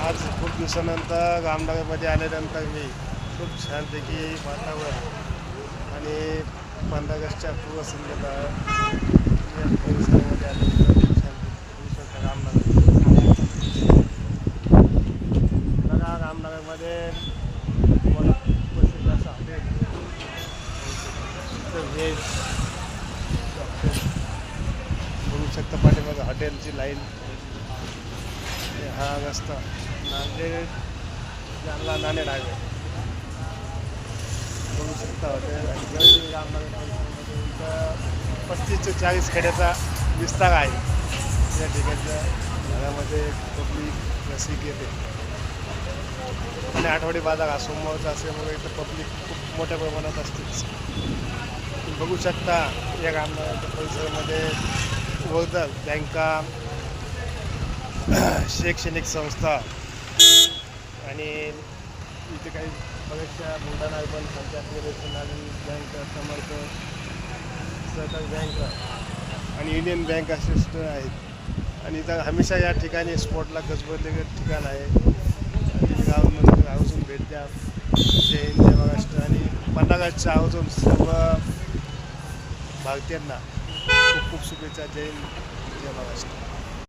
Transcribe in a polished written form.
आज खूप दिवसानंतर रामनगरमध्ये आल्यानंतर मी खूप छानपैकी वातावरण आणि 15 ऑगस्टच्या पूर्वसंध्येला या परिसरामध्ये आल्यानंतर खूप छानपैकी रामनगर बघा. रामनगरमध्ये मला प्रसिद्ध असं हॉटेल व्हेज बघू शकता. पाठीमागं हॉटेलची लाईन. हा रस्ता नांदेड जालना नांदेड हायवे बघू शकता हॉटेल. आणि गर्दी रामनगर परिसरामध्ये इथं 35 ते 40 खेड्याचा विस्तार आहे. या ठिकाणच्या भागामध्ये पब्लिक रसिक येते आणि आठवडी बाजार हा सोमवारचा असल्यामुळे इथं पब्लिक खूप मोठ्या प्रमाणात असतेच. बघू शकता या रामनगरच्या परिसरामध्ये वर्धा बँका, शैक्षणिक संस्था आणि इथे काही बऱ्याचशा Buldhana urban panchayat national bank, Samarth Sahakari bank आणि युनियन बँक असे सुद्धा आहेत. आणि इथं हमेशा या ठिकाणी स्पॉटला गजबजलेले ठिकाण आहे. गावामध्ये आवर्जून भेट द्या. जय हिंद, जय महाराष्ट्र. आणि 15 ऑगस्टच्या आवर्जून सर्व भारतीयांना खूप खूप शुभेच्छा. जय हिंद, जय महाराष्ट्र.